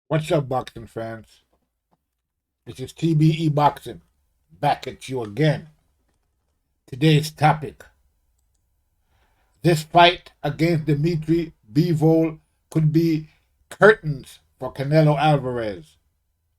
What's up, boxing fans? This is TBE Boxing, back at you again. Today's topic: this fight against Dmitry Bivol could be curtains for Canelo Alvarez.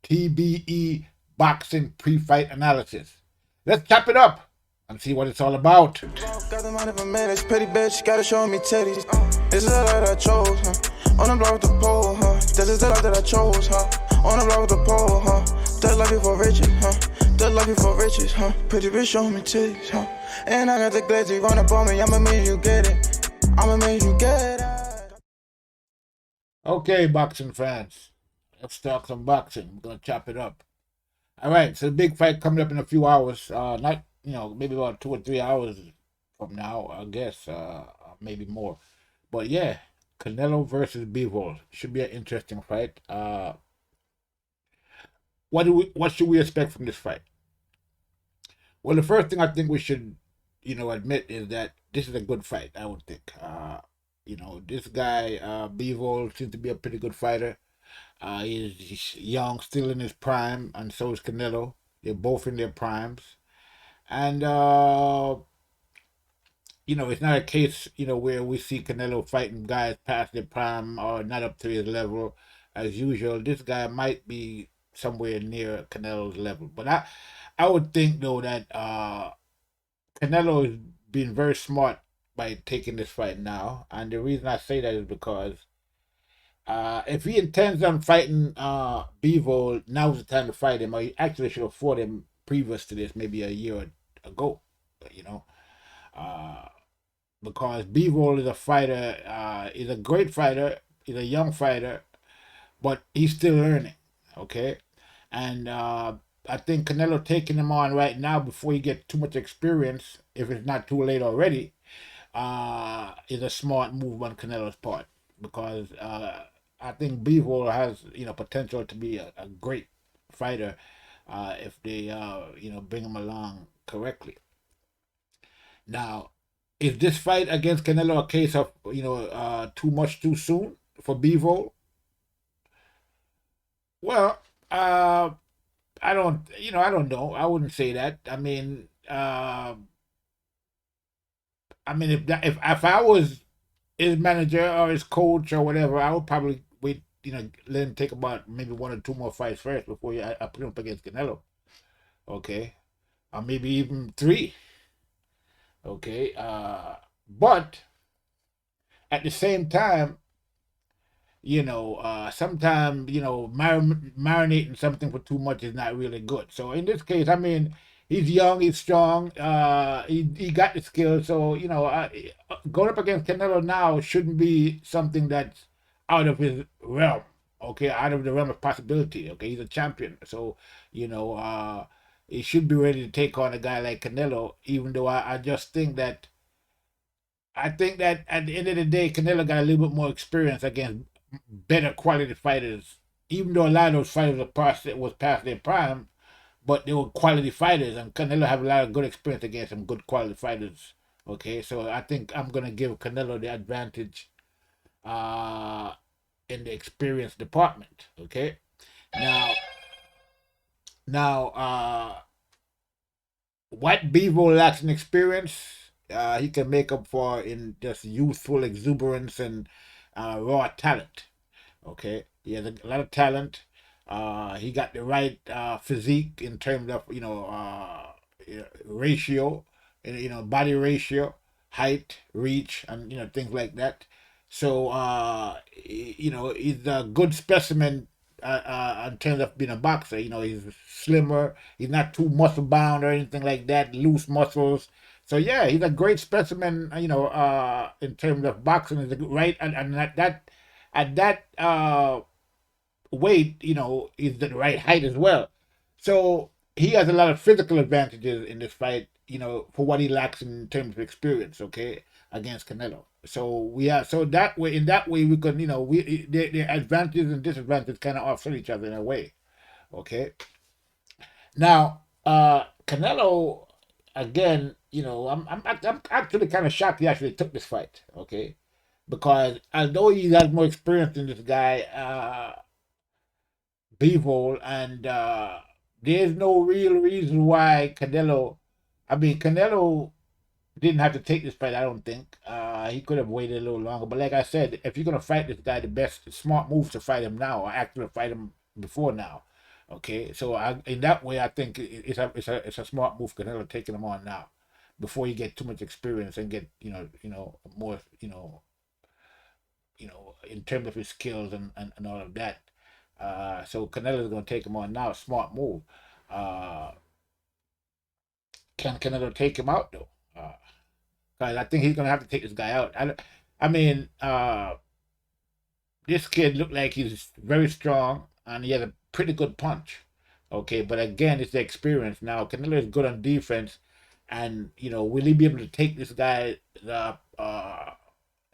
TBE Boxing pre-fight analysis. Let's chop it up and see what it's all about. Got the money for minutes, pretty bitch, gotta show me titties. This is the life that I chose, huh? On the block with the pole, huh? This is the life that I chose, huh? On the block with the pole, huh? That life before riches, huh? That life before riches, huh? Pretty bitch, show me titties, huh? And I got the glitzy, run up on me, I'ma make you get it. I'ma make you get it. Okay, boxing fans, let's talk some boxing. We're gonna chop it up. All right, so the big fight coming up in a few hours. Not maybe about 2 or 3 hours from now, I guess. Maybe more. But yeah, Canelo versus Bivol should be an interesting fight. What should we expect from this fight? Well, the first thing I think we should admit is that this is a good fight. I would think. This guy Bivol seems to be a pretty good fighter. He's young, still in his prime, and so is Canelo. They're both in their primes. And it's not a case, where we see Canelo fighting guys past their prime or not up to his level as usual. This guy might be somewhere near Canelo's level. But I would think though that Canelo is being very smart by taking this fight now. And the reason I say that is because if he intends on fighting Bivol, now's the time to fight him. Or he actually should have fought him previous to this, maybe a year ago. You know, uh, because Bivol is a fighter. He's a great fighter. He's a young fighter, but he's still learning. Okay, and I think Canelo taking him on right now before he gets too much experience, if it's not too late already, is a smart move on Canelo's part because I think Bivol has potential to be a great fighter if they bring him along correctly. Now, is this fight against Canelo a case of too much too soon for Bivol? Well, I don't know. I wouldn't say that. I mean, if I was his manager or his coach or whatever, I would probably wait. Let him take about maybe one or two more fights first before I put him up against Canelo. Okay, or maybe even three. Okay, but at the same time, sometimes marinating something for too much is not really good. So in this case, I mean, he's young, he's strong, he got the skill. So going up against Canelo now shouldn't be something that's out of his realm. Okay, out of the realm of possibility. Okay, he's a champion, so he should be ready to take on a guy like Canelo. Even though I just think that at the end of the day, Canelo got a little bit more experience against better quality fighters. Even though a lot of those fighters was past their prime, but they were quality fighters, and Canelo have a lot of good experience against some good quality fighters. Okay, so I think I'm gonna give Canelo the advantage uh, in the experience department. Okay, now now what Bivol lacks in experience, he can make up for in just youthful exuberance and raw talent. Okay, he has a lot of talent. He got the right physique in terms of ratio, body ratio, height, reach, and things like that. So he's a good specimen in terms of being a boxer. He's slimmer. He's not too muscle bound or anything like that. Loose muscles. So yeah, he's a great specimen. In terms of boxing, is right and at that weight, is the right height as well. So he has a lot of physical advantages in this fight, for what he lacks in terms of experience, okay, against Canelo. So that way, in that way, we can, the advantages and disadvantages kind of offset each other in a way, okay. Now, Canelo, again, I'm actually kind of shocked he actually took this fight, okay, because although he has more experience than this guy, Bivol, and there's no real reason why Canelo. I mean, Canelo didn't have to take this fight. I don't think he could have waited a little longer. But like I said, if you're gonna fight this guy, the best smart move to fight him now, or actually fight him before now. Okay, so in that way, I think it's a smart move. Canelo taking him on now, before you get too much experience and get more in terms of his skills and all of that. So Canelo's going to take him on now. Smart move. Uh, can Canelo take him out though? Cause I think he's going to have to take this guy out. I mean, this kid looked like he's very strong and he has a pretty good punch. Okay, but again, it's the experience. Now Canelo is good on defense, and will he be able to take this guy the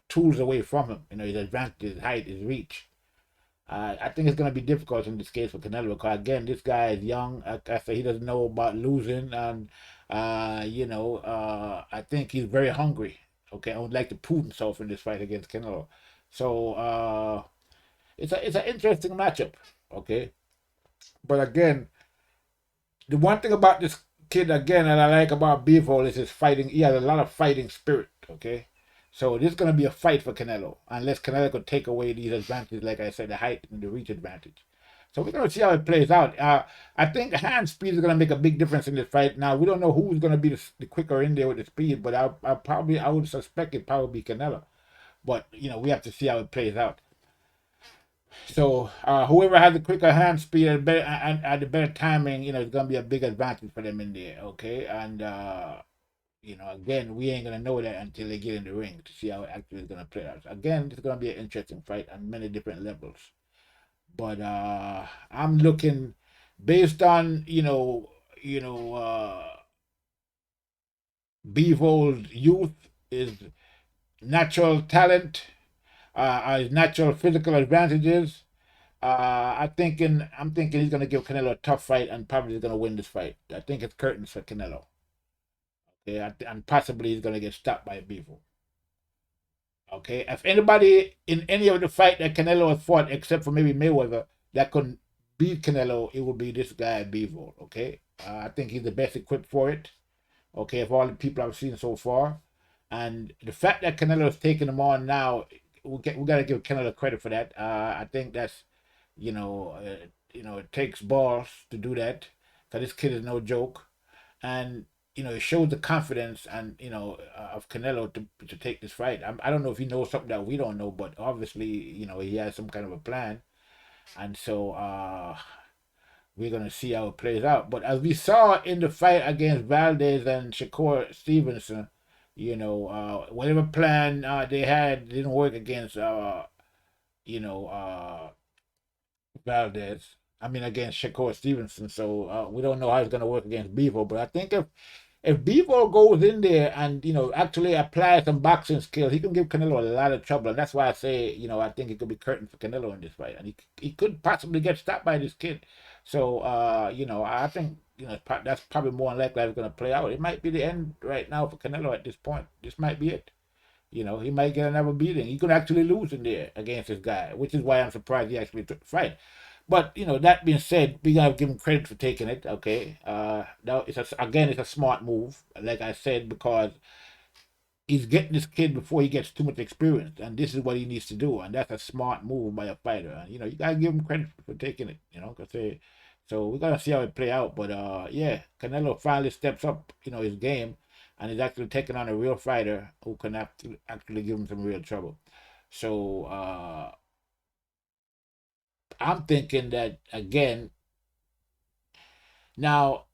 tools away from him? His advantage, his height, his reach. I think it's going to be difficult in this case for Canelo because again, this guy is young. Like I said, he doesn't know about losing, and I think he's very hungry. Okay, I would like to prove himself in this fight against Canelo. So it's an interesting matchup. Okay, but again, the one thing about this kid again that I like about Bivol is his fighting. He has a lot of fighting spirit. Okay, so this is gonna be a fight for Canelo, unless Canelo could take away these advantages, like I said, the height and the reach advantage. So we're gonna see how it plays out. I think hand speed is gonna make a big difference in this fight. Now we don't know who's gonna be the quicker in there with the speed, but I would suspect it probably be Canelo. But we have to see how it plays out. So whoever has the quicker hand speed and better and the better timing, it's gonna be a big advantage for them in there. Okay, and again, we ain't gonna know that until they get in the ring to see how it actually is gonna play out. Again, it's gonna be an interesting fight on many different levels. But I'm looking based on Bevol's youth, his natural talent, his natural physical advantages. I'm thinking he's gonna give Canelo a tough fight and probably gonna win this fight. I think it's curtains for Canelo. Okay, and possibly he's gonna get stopped by Bivol. Okay, if anybody in any of the fight that Canelo has fought, except for maybe Mayweather, that could beat Canelo, it would be this guy Bivol. Okay, I think he's the best equipped for it. Okay, of all the people I've seen so far, and the fact that Canelo is taking him on now, we got to give Canelo credit for that. I think that's it takes balls to do that because this kid is no joke, and it shows the confidence and of Canelo to take this fight. I don't know if he knows something that we don't know, but obviously he has some kind of a plan, and so we're gonna see how it plays out. But as we saw in the fight against Valdez and Shakur Stevenson, whatever plan they had didn't work against you know Valdez. I mean against Shakur Stevenson. So we don't know how it's gonna work against Bevo. But I think if Bivol goes in there and actually applies some boxing skills, he can give Canelo a lot of trouble. And that's why I say I think it could be curtain for Canelo in this fight, and he could possibly get stopped by this kid. So I think that's probably more than likely how it's going to play out. It might be the end right now for Canelo at this point. This might be it. He might get another beating. He could actually lose in there against this guy, which is why I'm surprised he actually took the fight. But that being said, we gotta give him credit for taking it. Okay, now it's a smart move, like I said, because he's getting this kid before he gets too much experience, and this is what he needs to do, and that's a smart move by a fighter. And you gotta give him credit for taking it. So we're gonna see how it play out. But yeah, Canelo finally steps up, his game, and he's actually taking on a real fighter who can actually give him some real trouble. So I'm thinking that again. Now,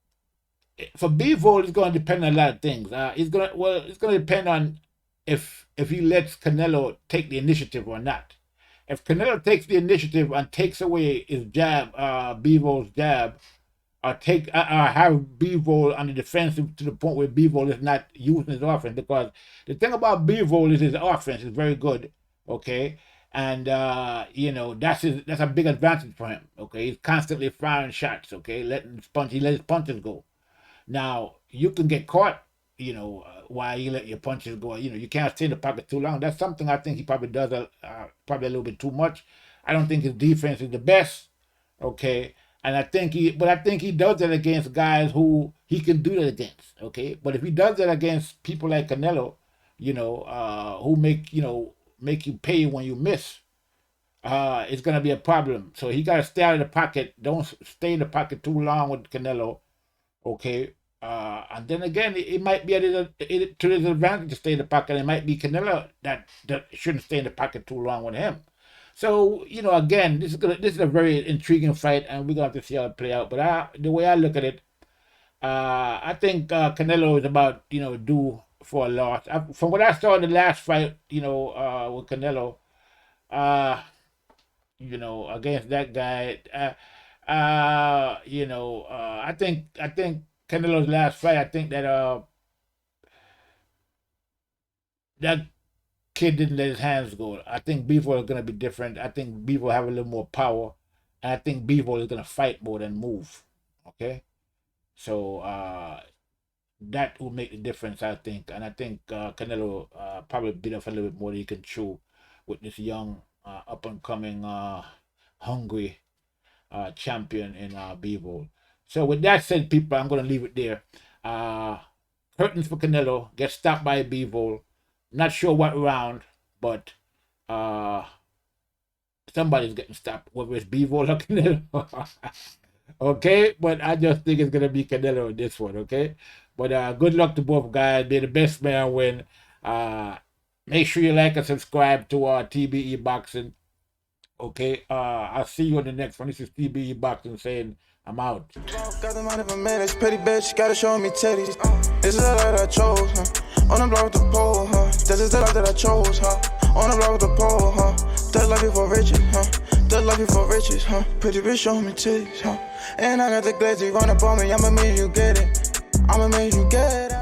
for Bivol, it's going to depend on a lot of things. It's going to depend on if he lets Canelo take the initiative or not. If Canelo takes the initiative and takes away his jab, Bivol's jab, or have Bivol on the defensive to the point where Bivol is not using his offense, because the thing about Bivol is his offense is very good. Okay, and that's a big advantage for him. Okay, he's constantly firing shots. Okay, he let his punches go. Now you can get caught, while you let your punches go. You can't stay in the pocket too long. That's something I think he probably does probably a little bit too much. I don't think his defense is the best. Okay, and I think he does it against guys who he can do that against. Okay, but if he does it against people like Canelo, who make you pay when you miss, it's gonna be a problem. So he gotta stay out of the pocket. Don't stay in the pocket too long with Canelo. Okay. And then again, it might be to his advantage to stay in the pocket. It might be Canelo that shouldn't stay in the pocket too long with him. So again, this is a very intriguing fight, and we're gonna have to see how it play out. But the way I look at it, I think Canelo is about due for a loss. From what I saw in the last fight, with Canelo, uh, against that guy, I think Canelo's last fight, I think that kid didn't let his hands go. I think Bivol is gonna be different. I think Bivol have a little more power, and I think Bivol is gonna fight more than move. Okay, so that will make the difference, I think, and I think Canelo probably bit off a little bit more than he can chew with this young, up and coming, hungry champion in Bivol. So with that said, people, I'm gonna leave it there. Curtains for Canelo gets stopped by Bivol. Not sure what round, but somebody's getting stopped, whether it's Bivol or Canelo. Okay, but I just think it's gonna be Canelo in this one. Okay, but good luck to both guys. May the best man win. Make sure you like and subscribe to TBE Boxing. Okay, I'll see you on the next one. This is TBE Boxing saying I'm out. Got the money for minutes, pretty bitch, gotta show me titties. This is the life that I chose, huh? On the block with the pole, huh? This is the life that I chose, huh? On the block with the pole, huh? That life before riches, huh? That life before riches, huh? Pretty bitch, show me titties, huh? And I got the glazy run up on me, I'ma make you get it. I'ma make you get it.